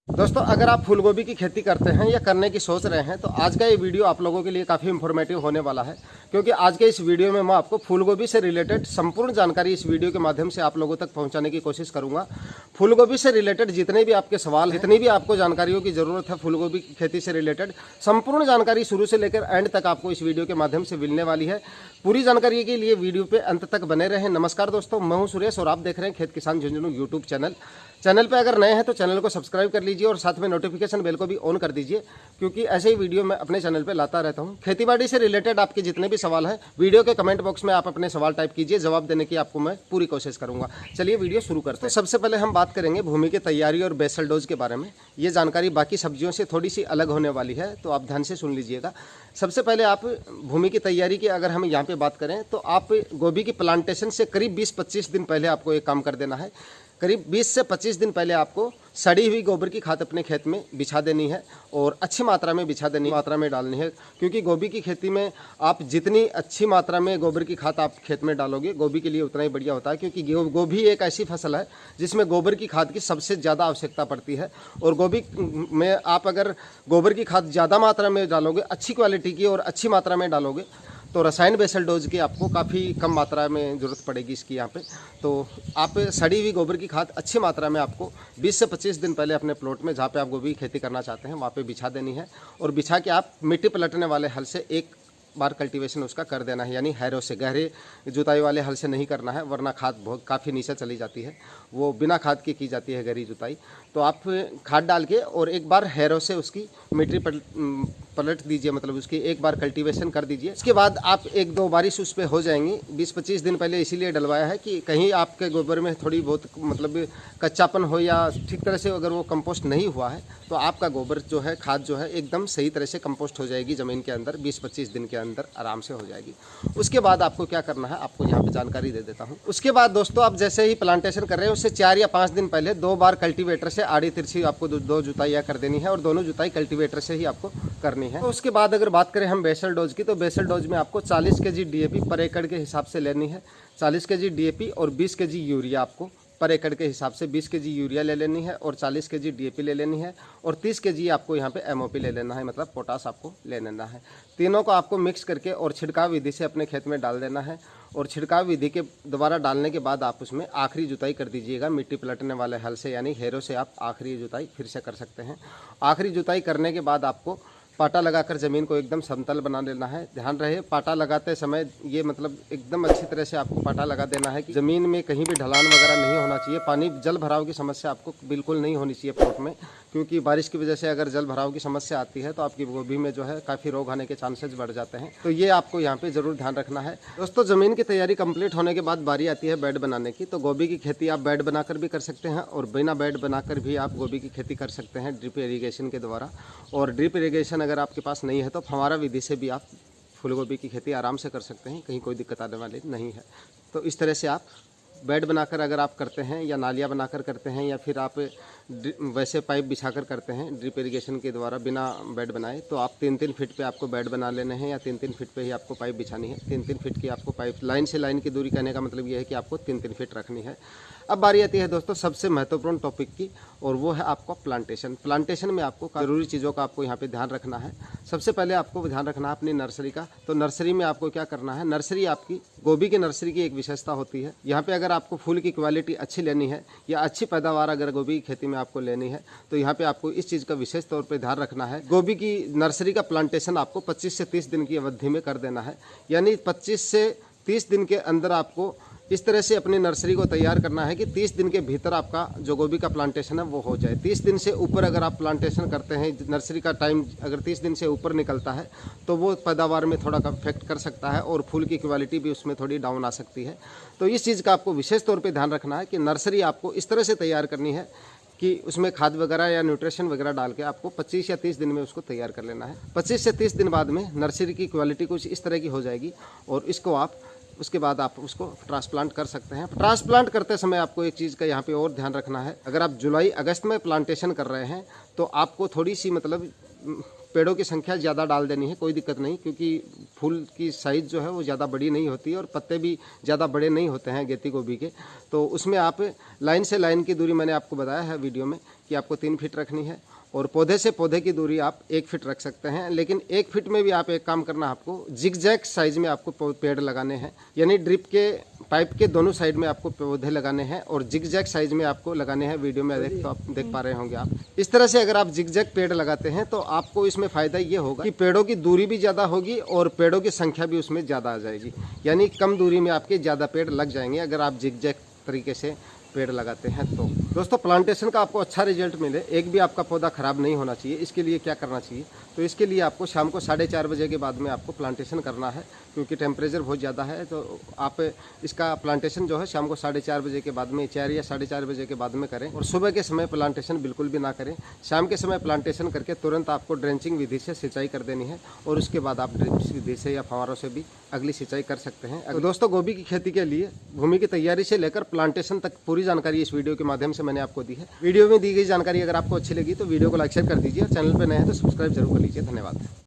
दोस्तों, अगर आप फूल गोभी की खेती करते हैं या करने की सोच रहे हैं तो आज का ये वीडियो आप लोगों के लिए काफ़ी इन्फॉर्मेटिव होने वाला है, क्योंकि आज के इस वीडियो में मैं आपको फूल गोभी से रिलेटेड संपूर्ण जानकारी इस वीडियो के माध्यम से आप लोगों तक पहुंचाने की कोशिश करूंगा। फूल गोभी से रिलेटेड जितने भी आपके सवाल, जितनी भी आपको जानकारियों की ज़रूरत है फूल गोभी की खेती से रिलेटेड, संपूर्ण जानकारी शुरू से लेकर एंड तक आपको इस वीडियो के माध्यम से मिलने वाली है। पूरी जानकारी के लिए वीडियो पे अंत तक बने रहें। नमस्कार दोस्तों, मैं हूं सुरेश और आप देख रहे हैं खेत किसान झुंझुनू यूट्यूब चैनल पे अगर नए हैं तो चैनल को सब्सक्राइब कर लीजिए और साथ में नोटिफिकेशन बेल को भी ऑन कर दीजिए, क्योंकि ऐसे ही वीडियो मैं अपने चैनल पे लाता रहता हूं। खेतीबाड़ी से रिलेटेड आपके जितने भी सवाल हैं वीडियो के कमेंट बॉक्स में आप अपने सवाल टाइप कीजिए, जवाब देने की आपको मैं पूरी कोशिश करूंगा। चलिए वीडियो शुरू करते हैं। सबसे पहले हम बात करेंगे भूमि की तैयारी और बेसल डोज के बारे में। ये जानकारी बाकी सब्जियों से थोड़ी सी अलग होने वाली है, तो आप ध्यान से सुन लीजिएगा। सबसे पहले आप भूमि की तैयारी की अगर हम यहाँ पे बात करें तो आप गोभी की प्लांटेशन से करीब 20-25 दिन पहले आपको एक काम कर देना है। करीब 20 से 25 दिन पहले आपको सड़ी हुई गोबर की खाद अपने खेत में बिछा देनी है और अच्छी मात्रा में बिछा देनी, मात्रा में डालनी है, क्योंकि गोभी की खेती में आप जितनी अच्छी मात्रा में गोबर की खाद आप खेत में डालोगे गोभी के लिए उतना ही बढ़िया होता है, क्योंकि गोभी एक ऐसी फसल है जिसमें गोबर की खाद की सबसे ज़्यादा आवश्यकता पड़ती है। और गोभी में आप अगर गोबर की खाद ज़्यादा मात्रा में डालोगे, अच्छी क्वालिटी की और अच्छी मात्रा में डालोगे, तो रसायन बेसल डोज की आपको काफ़ी कम मात्रा में ज़रूरत पड़ेगी इसकी यहाँ पे। तो आप सड़ी हुई गोबर की खाद अच्छी मात्रा में आपको 20 से 25 दिन पहले अपने प्लॉट में जहाँ पे आप गोभी की खेती करना चाहते हैं वहाँ पे बिछा देनी है। और बिछा के आप मिट्टी पलटने वाले हल से एक बार कल्टीवेशन उसका कर देना है, यानी हैरो से, गहरे जुताई वाले हल से नहीं करना है, वरना खाद बहुत काफ़ी नीचे चली जाती है, वो बिना खाद की जाती है गहरी जुताई। तो आप खाद डाल के और एक बार हैरो से उसकी मिट्टी पलट दीजिए, मतलब उसकी एक बार कल्टीवेशन कर दीजिए। इसके बाद आप एक दो बारिश उस पर हो जाएंगी। 20-25 दिन पहले इसीलिए डलवाया है कि कहीं आपके गोबर में थोड़ी बहुत मतलब कच्चापन हो या ठीक तरह से अगर वो कंपोस्ट नहीं हुआ है तो आपका गोबर जो है, खाद जो है, एकदम सही तरह से कंपोस्ट हो जाएगी ज़मीन के अंदर, 20-25 दिन के अंदर आराम से हो जाएगी। उसके बाद आपको क्या करना है, आपको यहाँ पे जानकारी दे देता हूँ। उसके बाद दोस्तों, आप जैसे ही प्लांटेशन कर रहे हैं उससे 4 या 5 दिन पहले 2 बार कल्टीवेटर से आड़ी तिरछी आपको 2 जुताइयाँ कर देनी है, और दोनों जुताई कल्टीवेटर से ही आपको करनी है। तो उसके बाद अगर बात करें हम बेसल डोज की, तो बेसल डोज में आपको 40 kg DAP पर एकड़ के हिसाब से लेनी है। 40 kg DAP और 20 kg यूरिया आपको पर एकड़ के हिसाब से 20 kg यूरिया ले लेनी है और 40 kg DAP ले लेनी है और 30 kg आपको यहाँ पे MOP ले लेना है, मतलब पोटास आपको ले लेना है। तीनों को आपको मिक्स करके और छिड़काव विधि से अपने खेत में डाल देना है। और छिड़काव विधि के द्वारा डालने के बाद आप उसमें आखिरी जुताई कर दीजिएगा मिट्टी पलटने वाले हल से, यानी हैरो से आप आखिरी जुताई फिर से कर सकते हैं। आखिरी जुताई करने के बाद आपको पाटा लगाकर ज़मीन को एकदम समतल बना लेना है। ध्यान रहे पाटा लगाते समय ये मतलब एकदम अच्छी तरह से आपको पाटा लगा देना है कि ज़मीन में कहीं भी ढलान वगैरह नहीं होना चाहिए। पानी जल भराव की समस्या आपको बिल्कुल नहीं होनी चाहिए प्लॉट में, क्योंकि बारिश की वजह से अगर जल भराव की समस्या आती है तो आपकी गोभी में जो है काफ़ी रोग आने के चांसेस बढ़ जाते हैं। तो ये आपको यहाँ पे ज़रूर ध्यान रखना है। दोस्तों, ज़मीन की तैयारी कंप्लीट होने के बाद बारी आती है बेड बनाने की। तो गोभी की खेती आप बेड बनाकर भी कर सकते हैं और बिना बेड बनाकर भी आप गोभी की खेती कर सकते हैं ड्रिप इरीगेशन के द्वारा। और ड्रिप इरीगेशन अगर आपके पास नहीं है तो फव्वारा विधि से भी आप फूल गोभी की खेती आराम से कर सकते हैं, कहीं कोई दिक्कत आने वाली नहीं है। तो इस तरह से आप बेड बनाकर अगर आप करते हैं या नालियाँ बनाकर करते हैं या फिर आप वैसे पाइप बिछाकर करते हैं ड्रिप इरिगेशन के द्वारा बिना बेड बनाए, तो आप 3-3 फीट पे आपको बेड बना लेने हैं या 3-3 फीट पे ही आपको पाइप बिछानी है। 3-3 फीट की आपको पाइप, लाइन से लाइन की दूरी कहने का मतलब ये है कि आपको 3-3 फीट रखनी है। अब बारी आती है दोस्तों सबसे महत्वपूर्ण टॉपिक की, और वो है आपका प्लांटेशन। प्लांटेशन में आपको ज़रूरी चीज़ों का आपको यहाँ पे ध्यान रखना है। सबसे पहले आपको ध्यान रखना है अपनी नर्सरी का। तो नर्सरी में आपको क्या करना है, नर्सरी आपकी गोभी की नर्सरी की एक विशेषता होती है। यहाँ पे अगर आपको फूल की क्वालिटी अच्छी लेनी है या अच्छी पैदावार अगर गोभी की खेती में आपको लेनी है तो यहाँ पे आपको इस चीज़ का विशेष तौर पे ध्यान रखना है। गोभी की नर्सरी का प्लांटेशन आपको 25 से 30 दिन की अवधि में कर देना है, यानी 25 से 30 दिन के अंदर आपको इस तरह से अपनी नर्सरी को तैयार करना है कि 30 दिन के भीतर आपका जो गोभी का प्लांटेशन है वो हो जाए। 30 दिन से ऊपर अगर आप प्लांटेशन करते हैं, नर्सरी का टाइम अगर 30 दिन से ऊपर निकलता है तो वो पैदावार में थोड़ा इफेक्ट कर सकता है और फूल की क्वालिटी भी उसमें थोड़ी डाउन आ सकती है। तो इस चीज़ का आपको विशेष तौर पर ध्यान रखना है कि नर्सरी आपको इस तरह से तैयार करनी है कि उसमें खाद वगैरह या न्यूट्रिशन वगैरह डाल के आपको 25 या 30 दिन में उसको तैयार कर लेना है। 25 से 30 दिन बाद में नर्सरी की क्वालिटी कुछ इस तरह की हो जाएगी और इसको आप उसके बाद आप उसको ट्रांसप्लांट कर सकते हैं। ट्रांसप्लांट करते समय आपको एक चीज़ का यहाँ पे और ध्यान रखना है, अगर आप जुलाई अगस्त में प्लांटेशन कर रहे हैं तो आपको थोड़ी सी मतलब पेड़ों की संख्या ज़्यादा डाल देनी है, कोई दिक्कत नहीं, क्योंकि फूल की साइज़ जो है वो ज़्यादा बड़ी नहीं होती है और पत्ते भी ज़्यादा बड़े नहीं होते हैं गेंती गोभी के। तो उसमें आप लाइन से लाइन की दूरी मैंने आपको बताया है वीडियो में कि आपको 3 फीट रखनी है, और पौधे से पौधे की दूरी आप 1 फीट रख सकते हैं। लेकिन 1 फीट में भी आप एक काम करना, आपको जिगजैग साइज में आपको पेड़ लगाने हैं, यानी ड्रिप के पाइप के दोनों साइड में आपको पौधे लगाने हैं और जिगजैग साइज में आपको लगाने हैं। वीडियो में तो आप देख पा रहे होंगे आप। इस तरह से अगर आप जिगजैग पेड़ लगाते हैं तो आपको इसमें फ़ायदा ये होगा कि पेड़ों की दूरी भी ज़्यादा होगी और पेड़ों की संख्या भी उसमें ज़्यादा आ जाएगी, यानी कम दूरी में आपके ज़्यादा पेड़ लग जाएंगे अगर आप जिगजैग तरीके से पेड़ लगाते हैं। तो दोस्तों, प्लांटेशन का आपको अच्छा रिजल्ट मिले, एक भी आपका पौधा खराब नहीं होना चाहिए, इसके लिए क्या करना चाहिए? तो इसके लिए आपको शाम को 4:30 बजे के बाद में आपको प्लांटेशन करना है, क्योंकि टेम्परेचर बहुत ज़्यादा है। तो आप इसका प्लांटेशन जो है शाम को 4:30 बजे के बाद में, 4 या 4:30 बजे के बाद में करें, और सुबह के समय प्लांटेशन बिल्कुल भी ना करें। शाम के समय प्लांटेशन करके तुरंत आपको ड्रेंचिंग विधि से सिंचाई कर देनी है, और उसके बाद आप ड्रिप विधि से या फव्वारों से भी अगली सिंचाई कर सकते हैं। तो दोस्तों, गोभी की खेती के लिए भूमि की तैयारी से लेकर प्लांटेशन तक पूरी जानकारी इस वीडियो के माध्यम से मैंने आपको दी है। वीडियो में दी गई जानकारी अगर आपको अच्छी लगी तो वीडियो को लाइक शेयर कर दीजिए, चैनल पर नए हैं तो सब्सक्राइब जरूर कर लीजिए। धन्यवाद।